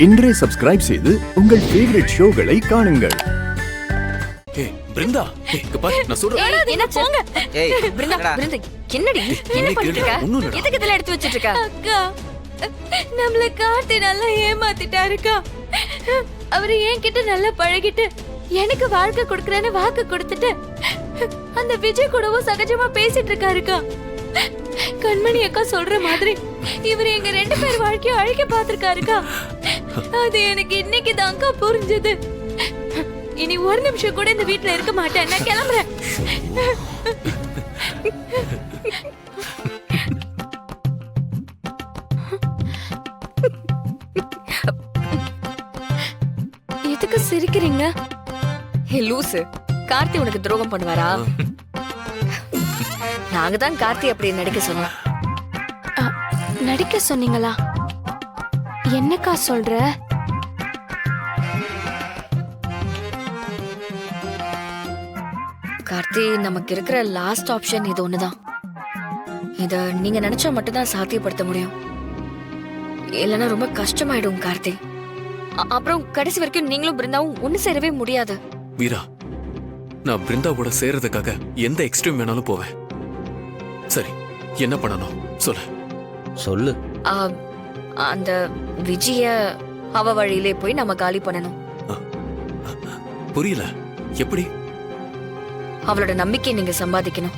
இன்றே சப்ஸ்கிரைப் செய்து உங்கள் ஃபேவரட் ஷோகளை காணுங்கள். ஏய் பிருந்தா, இங்க பாரு நான் சொல்றேன். என்ன போங்க. ஏய் பிருந்தா, பிருந்தா, என்னடி என்ன பண்ணிட்டு இருக்க? எதுக்கு இதெல்லாம் எடுத்து வச்சிட்டு இருக்க? அக்கா, நம்மள கார்த்தி நல்லா ஏமாத்திட்டாருக்கா. அவரு என்கிட்ட நல்லா பழகிட்டு எனக்கு வாழ்க்கை கொடுக்கறேன்னு வாக்கு கொடுத்துட்டு அந்த விஜய் கூடவும் சகஜமா பேசிட்டு இருக்காருக்கா. கண்மணி அக்கா சொல்ற மாதிரி இவர் எங்க 2 பேர் வாழ்க்கைய அழிக்க பாத்திருக்காருக்கா. அது எனக்கு இன்னைக்கு தான்க்கா புரிஞ்சது. இனி ஒரு நிமிஷம் கூட இந்த வீட்ல இருக்க மாட்டேன். நான் கிளம்புறேன். எதுக்கு சிரிக்கிறீங்க? ஹே லூசு, கார்த்தி உனக்கு துரோகம் பண்ணுவாரா? நாங்க தான் கார்த்தி அப்படி நடிக்க சொன்னோம். நடிக்க சொன்னீங்களா? என்னக்கா சொல்ற? கார்த்தி, நமக்கு இருக்கிற லாஸ்ட் ஆப்ஷன் இது ஒண்ணுதான். இத நீங்க நினைச்சா மட்டும்தான் சாத்தியப்படுத்த முடியும். இல்லைன்னா ரொம்ப கஷ்டமாயிடும் கார்த்தி. அப்புறம் கடைசி வரைக்கும் நீங்களும் பிருந்தாவும் ஒண்ணு சேரவே முடியாது. வீரா, நான் பிருந்தாவோட சேர்றதுக்காக எந்த எக்ஸ்ட்ரீம் வேணாலும் போவேன். சரி, என்ன பண்ணணும் சொல்லு. அந்த விஜய அவ வழியிலே போய் நம்ம காலி பண்ணணும். புரியல, எப்படி? அவளோட நம்பிக்கை நீங்க சம்பாதிக்கணும்.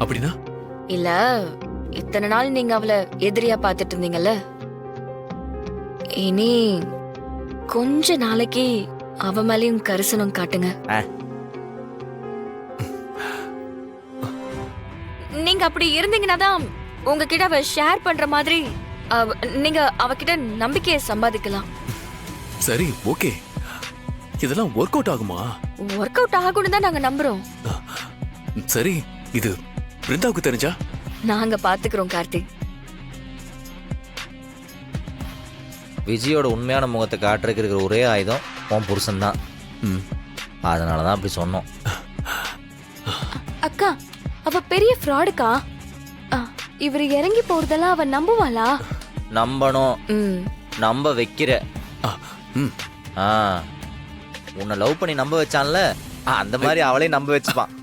அப்படின்னா? இல்ல, இத்தனை நாள் நீங்க அவளை எதிரியா பாத்துட்டு இருந்தீங்கல்ல, இனி கொஞ்ச நாளைக்கு அவ மேலயும் கரிசனம் காட்டுங்க. நீங்க அப்படி இருந்தீங்கன்னா தான் உங்ககிட்ட அவ ஷேர் பண்ற மாதிரி நீங்க அவகிட்ட நம்பிக்கையை சம்பாதிக்கலாம். சரி, ஓகே. இதெல்லாம் ஒர்க் அவுட் ஆகுமா? ஒர்க் அவுட் ஆகும்னு தான் நாங்க நம்புறோம். சரி, இது பிருந்தாவுக்கு தெரிஞ்சா? நாங்க பாத்துக்கிறோம் கார்த்திக். விஜயோட உண்மையான முகத்தை காட்டுறதுக்கு இருக்கிற ஒரே ஆயுதம் உன் புருஷன் தான். அதனாலதான் அப்படி சொன்னோம். அக்கா, அவ பெரிய ஃப்ராடுக்கா. இவர் இறங்கி போறதெல்லாம் அவ நம்புவாளா? நம்பணும், நம்ப வைக்கிற. உன்னை லவ் பண்ணி நம்ப வச்சான்ல, அந்த மாதிரி அவளே நம்ப வச்சுப்பான்.